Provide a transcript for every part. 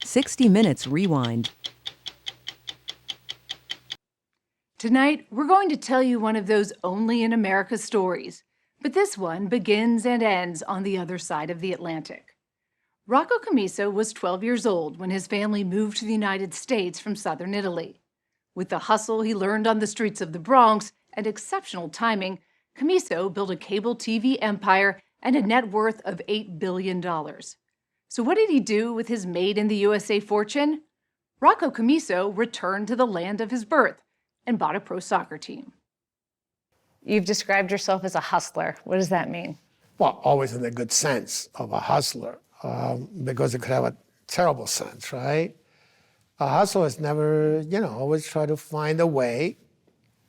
60 Minutes Rewind. Tonight, we're going to tell you one of those only in America stories, but this one begins and ends on the other side of the Atlantic. Rocco Commisso was 12 years old when his family moved to the United States from southern Italy. With the hustle he learned on the streets of the Bronx and exceptional timing, Commisso built a cable TV empire and a net worth of $8 billion. So what did he do with his made-in-the-USA fortune? Rocco Commisso returned to the land of his birth and bought a pro soccer team. You've described yourself as a hustler. What does that mean? Well, always in the good sense of a hustler, because it could have a terrible sense, right? A hustler is never, always try to find a way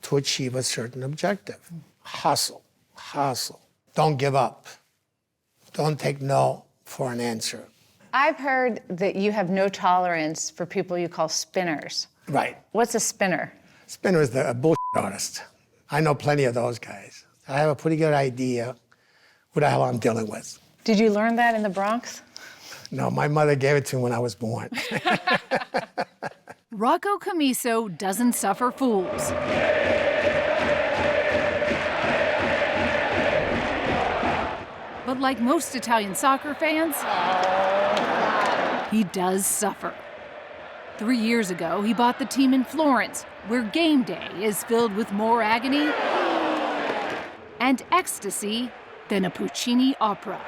to achieve a certain objective. Hustle. Don't give up. Don't take no for an answer. I've heard that you have no tolerance for people you call spinners. Right. What's a spinner? Spinner is a bullshit artist. I know plenty of those guys. I have a pretty good idea who the hell I'm dealing with. Did you learn that in the Bronx? No, my mother gave it to me when I was born. Rocco Commisso doesn't suffer fools. But like most Italian soccer fans, he does suffer. 3 years ago, he bought the team in Florence, where game day is filled with more agony and ecstasy than a Puccini opera.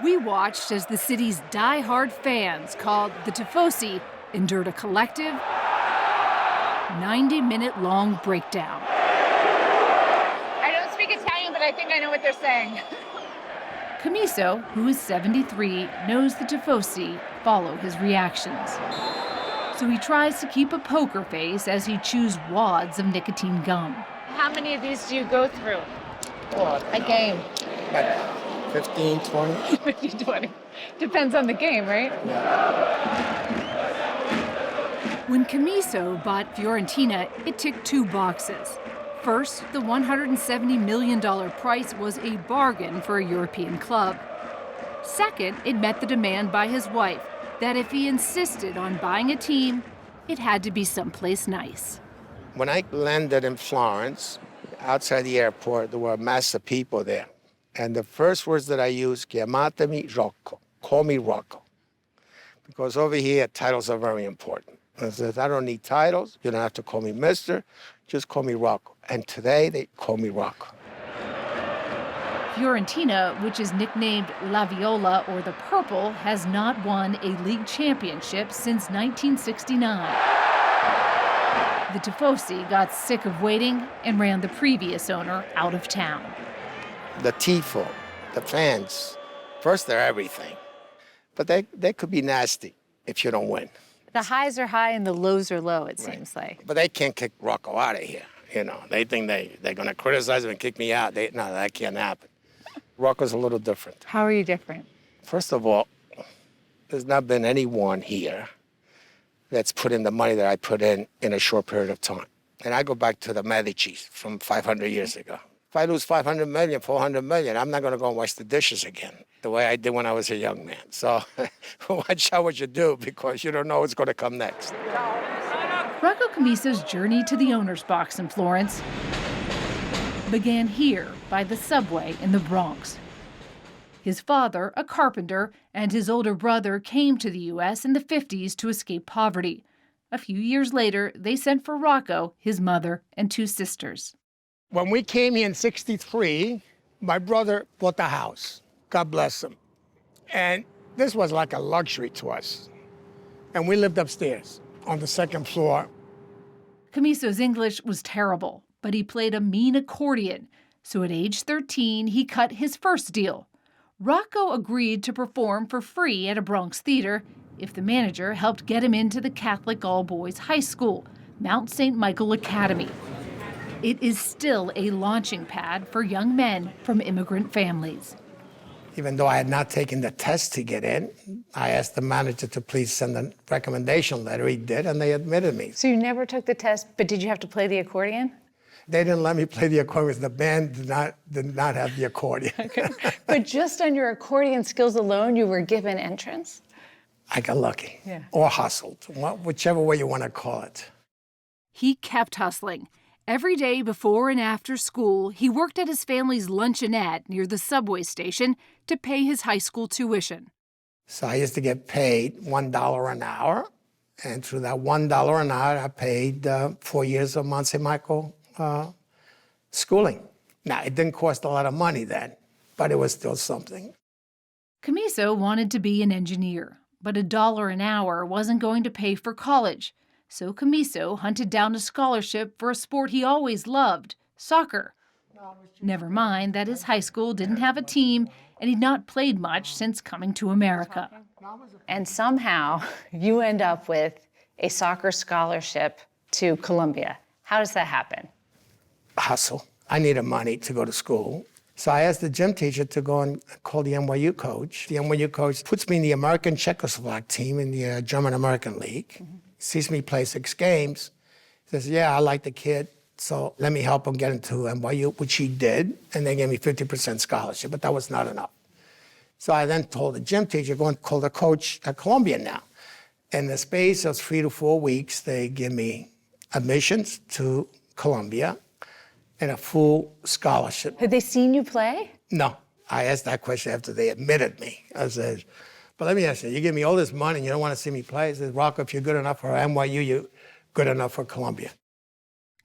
We watched as the city's die-hard fans, called the Tifosi, endured a collective 90-minute-long breakdown. I don't speak Italian, but I think I know what they're saying. Commisso, who is 73, knows the Tifosi follow his reactions. So he tries to keep a poker face as he chews wads of nicotine gum. How many of these do you go through? A game. Like 15, 20. 15, 20. Depends on the game, right? When Commisso bought Fiorentina, it ticked 2 boxes. First, the $170 million price was a bargain for a European club. Second, it met the demand by his wife that if he insisted on buying a team, it had to be someplace nice. When I landed in Florence, outside the airport, there were a mass of people there. And the first words that I used, chiamatemi Rocco, call me Rocco. Because over here, titles are very important. I said, I don't need titles. You don't have to call me Mister. Just call me Rocco. And today, they call me Rocco. Fiorentina, which is nicknamed La Viola or the Purple, has not won a league championship since 1969. The Tifosi got sick of waiting and ran the previous owner out of town. The tifo, the fans, first, they're everything. But they could be nasty if you don't win. The highs are high and the lows are low, it seems like. But they can't kick Rocco out of here. They think they're going to criticize him and kick me out. No, that can't happen. Rocco's a little different. How are you different? First of all, there's not been anyone here that's put in the money that I put in a short period of time. And I go back to the Medicis from 500 years ago. If I lose 500 million, 400 million, I'm not going to go and wash the dishes again, the way I did when I was a young man. So watch out what you do, because you don't know what's going to come next. Rocco Commisso's journey to the owner's box in Florence began here by the subway in the Bronx. His father, a carpenter, and his older brother came to the U.S. in the 50s to escape poverty. A few years later, they sent for Rocco, his mother, and 2 sisters. When we came here in '63, my brother bought the house. God bless him. And this was like a luxury to us. And we lived upstairs on the 2nd floor. Commisso's English was terrible, but he played a mean accordion. So at age 13, he cut his first deal. Rocco agreed to perform for free at a Bronx theater if the manager helped get him into the Catholic all-boys high school, Mount St. Michael Academy. It is still a launching pad for young men from immigrant families. Even though I had not taken the test to get in, I asked the manager to please send a recommendation letter. He did, and they admitted me. So you never took the test, but did you have to play the accordion? They didn't let me play the accordion because the band did not have the accordion. But just on your accordion skills alone, you were given entrance? I got lucky. Yeah. Or hustled, whichever way you want to call it. He kept hustling. Every day before and after school, he worked at his family's luncheonette near the subway station to pay his high school tuition. So I used to get paid $1 an hour. And through that $1 an hour, I paid 4 years of Monte Michael schooling. Now, it didn't cost a lot of money then, but it was still something. Commisso wanted to be an engineer, but $1 an hour wasn't going to pay for college. So Commisso hunted down a scholarship for a sport he always loved, soccer. Never mind that his high school didn't have a team and he'd not played much since coming to America. And somehow you end up with a soccer scholarship to Columbia. How does that happen? Hustle. I needed money to go to school. So I asked the gym teacher to go and call the NYU coach. The NYU coach puts me in the American Czechoslovak team in the German-American League. Sees me play 6 games. Says, yeah, I like the kid, so let me help him get into NYU, which he did, and they gave me 50% scholarship, but that was not enough. So I then told the gym teacher, go and call the coach at Columbia now. In the space of 3 to 4 weeks, they give me admissions to Columbia and a full scholarship. Had they seen you play? No. I asked that question after they admitted me. I said, but let me ask you, you give me all this money and you don't want to see me play? I said, Rocco, if you're good enough for NYU, you're good enough for Columbia.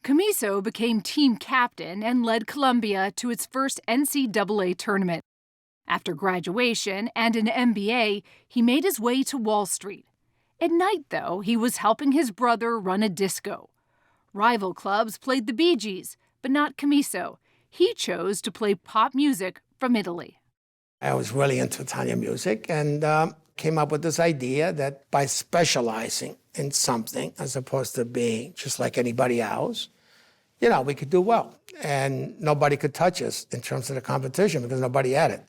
Commisso became team captain and led Columbia to its first NCAA tournament. After graduation and an MBA, he made his way to Wall Street. At night, though, he was helping his brother run a disco. Rival clubs played the Bee Gees, but not Commisso. He chose to play pop music from Italy. I was really into Italian music and came up with this idea that by specializing in something as opposed to being just like anybody else, you know, we could do well. And nobody could touch us in terms of the competition because nobody had it.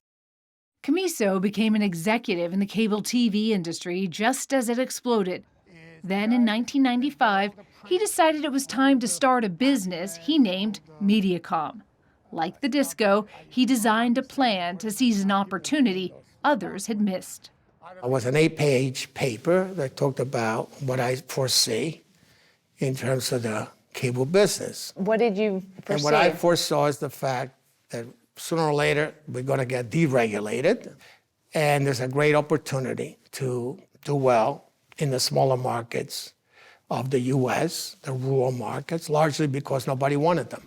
Commisso became an executive in the cable TV industry just as it exploded. Then in 1995, he decided it was time to start a business he named Mediacom. Like the disco, he designed a plan to seize an opportunity others had missed. It was an 8-page paper that talked about what I foresee in terms of the cable business. What did you foresee? And what I foresaw is the fact that sooner or later we're going to get deregulated, and there's a great opportunity to do well in the smaller markets of the U.S., the rural markets, largely because nobody wanted them.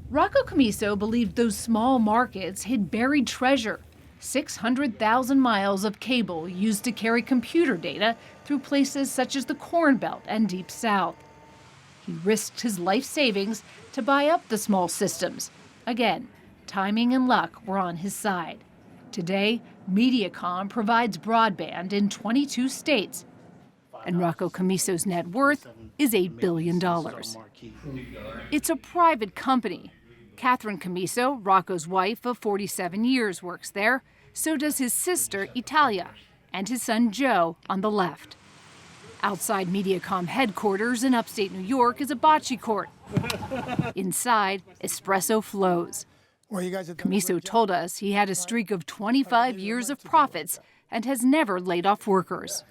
Rocco Commisso believed those small markets hid buried treasure, 600,000 miles of cable used to carry computer data through places such as the Corn Belt and Deep South. He risked his life savings to buy up the small systems. Again, timing and luck were on his side. Today, Mediacom provides broadband in 22 states, and Rocco Commisso's net worth is $8 billion. It's a private company. Catherine Commisso, Rocco's wife of 47 years, works there. So does his sister, Italia, and his son, Joe, on the left. Outside Mediacom headquarters in upstate New York is a bocce court. Inside, espresso flows. Commisso told us he had a streak of 25 years of profits and has never laid off workers.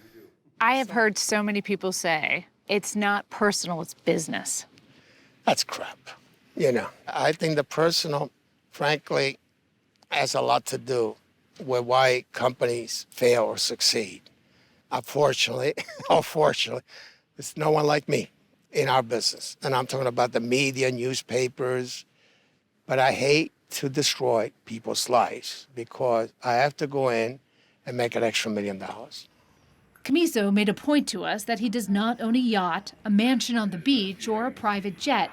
I have heard so many people say, it's not personal, it's business. That's crap. You know, I think the personal, frankly, has a lot to do with why companies fail or succeed. Unfortunately, there's no one like me in our business. And I'm talking about the media, newspapers. But I hate to destroy people's lives because I have to go in and make an extra $1 million. Commisso made a point to us that he does not own a yacht, a mansion on the beach, or a private jet.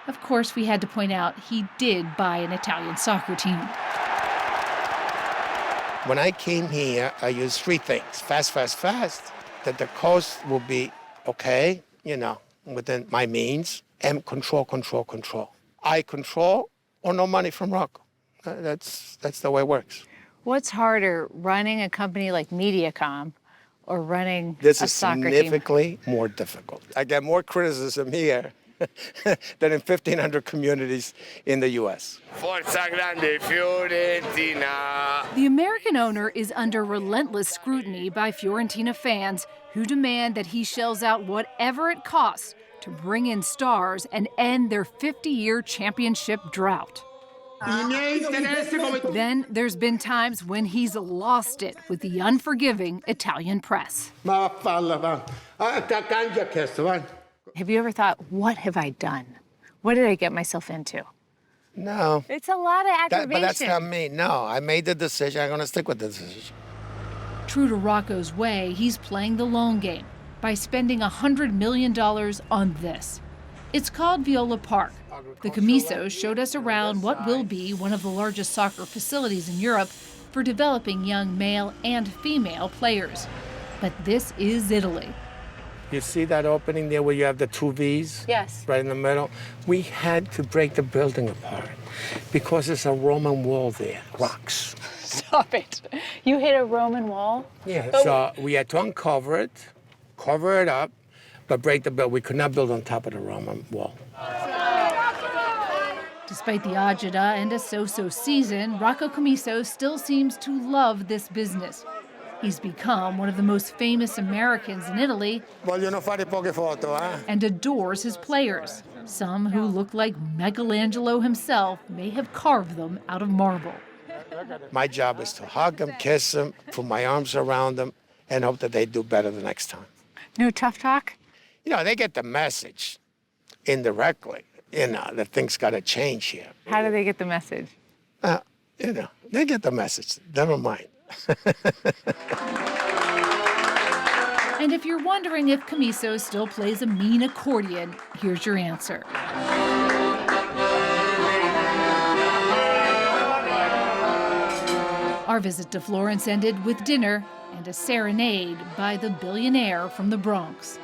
Of course, we had to point out he did buy an Italian soccer team. When I came here, I used 3 things. Fast, that the cost will be okay, you know, within my means, and control. I control or no money from Rocco. That's the way it works. What's harder, running a company like Mediacom or running This a is soccer team? significantly more difficult. I get more criticism here than in 1,500 communities in the U.S. Forza Grande Fiorentina. The American owner is under relentless scrutiny by Fiorentina fans who demand that he shells out whatever it costs to bring in stars and end their 50-year championship drought. Then there's been times when he's lost it with the unforgiving Italian press. Have you ever thought, what have I done? What did I get myself into? No. It's a lot of aggravation. But that's not me. No, I made the decision. I'm going to stick with the decision. True to Rocco's way, he's playing the long game by spending $100 million on this. It's called Viola Park. The Commissos showed us around what will be one of the largest soccer facilities in Europe for developing young male and female players. But this is Italy. You see that opening there where you have the two V's? Yes. Right in the middle? We had to break the building apart because there's a Roman wall there, rocks. Stop it. You hit a Roman wall? Yeah, so we had to uncover it, cover it up, but break the building. We could not build on top of the Roman wall. Despite the agita and a so-so season, Rocco Commisso still seems to love this business. He's become one of the most famous Americans in Italy and adores his players. Some who look like Michelangelo himself may have carved them out of marble. My job is to hug them, kiss them, put my arms around them, and hope that they do better the next time. No tough talk? You know, they get the message indirectly, that things got to change here. How do they get the message? They get the message. Never mind. And if you're wondering if Commisso still plays a mean accordion, here's your answer. Our visit to Florence ended with dinner and a serenade by the Billionaire from the Bronx.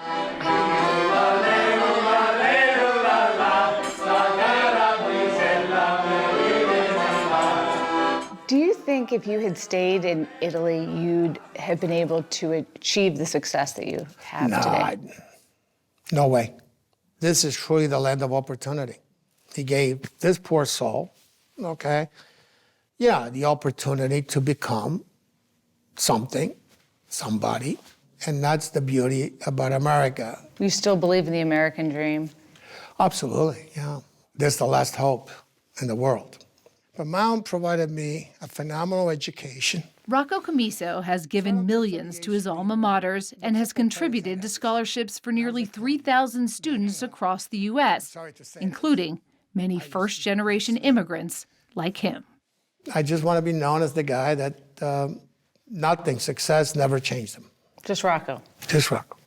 Do you think if you had stayed in Italy, you'd have been able to achieve the success that you have today? No way. This is truly the land of opportunity. He gave this poor soul, the opportunity to become something, somebody, and that's the beauty about America. You still believe in the American dream? Absolutely, yeah. This is the last hope in the world. But Mom provided me a phenomenal education. Rocco Commisso has given millions to his alma maters and has contributed to scholarships for nearly 3,000 students across the U.S., including many first-generation immigrants like him. I just want to be known as the guy that success never changed him. Just Rocco. Just Rocco.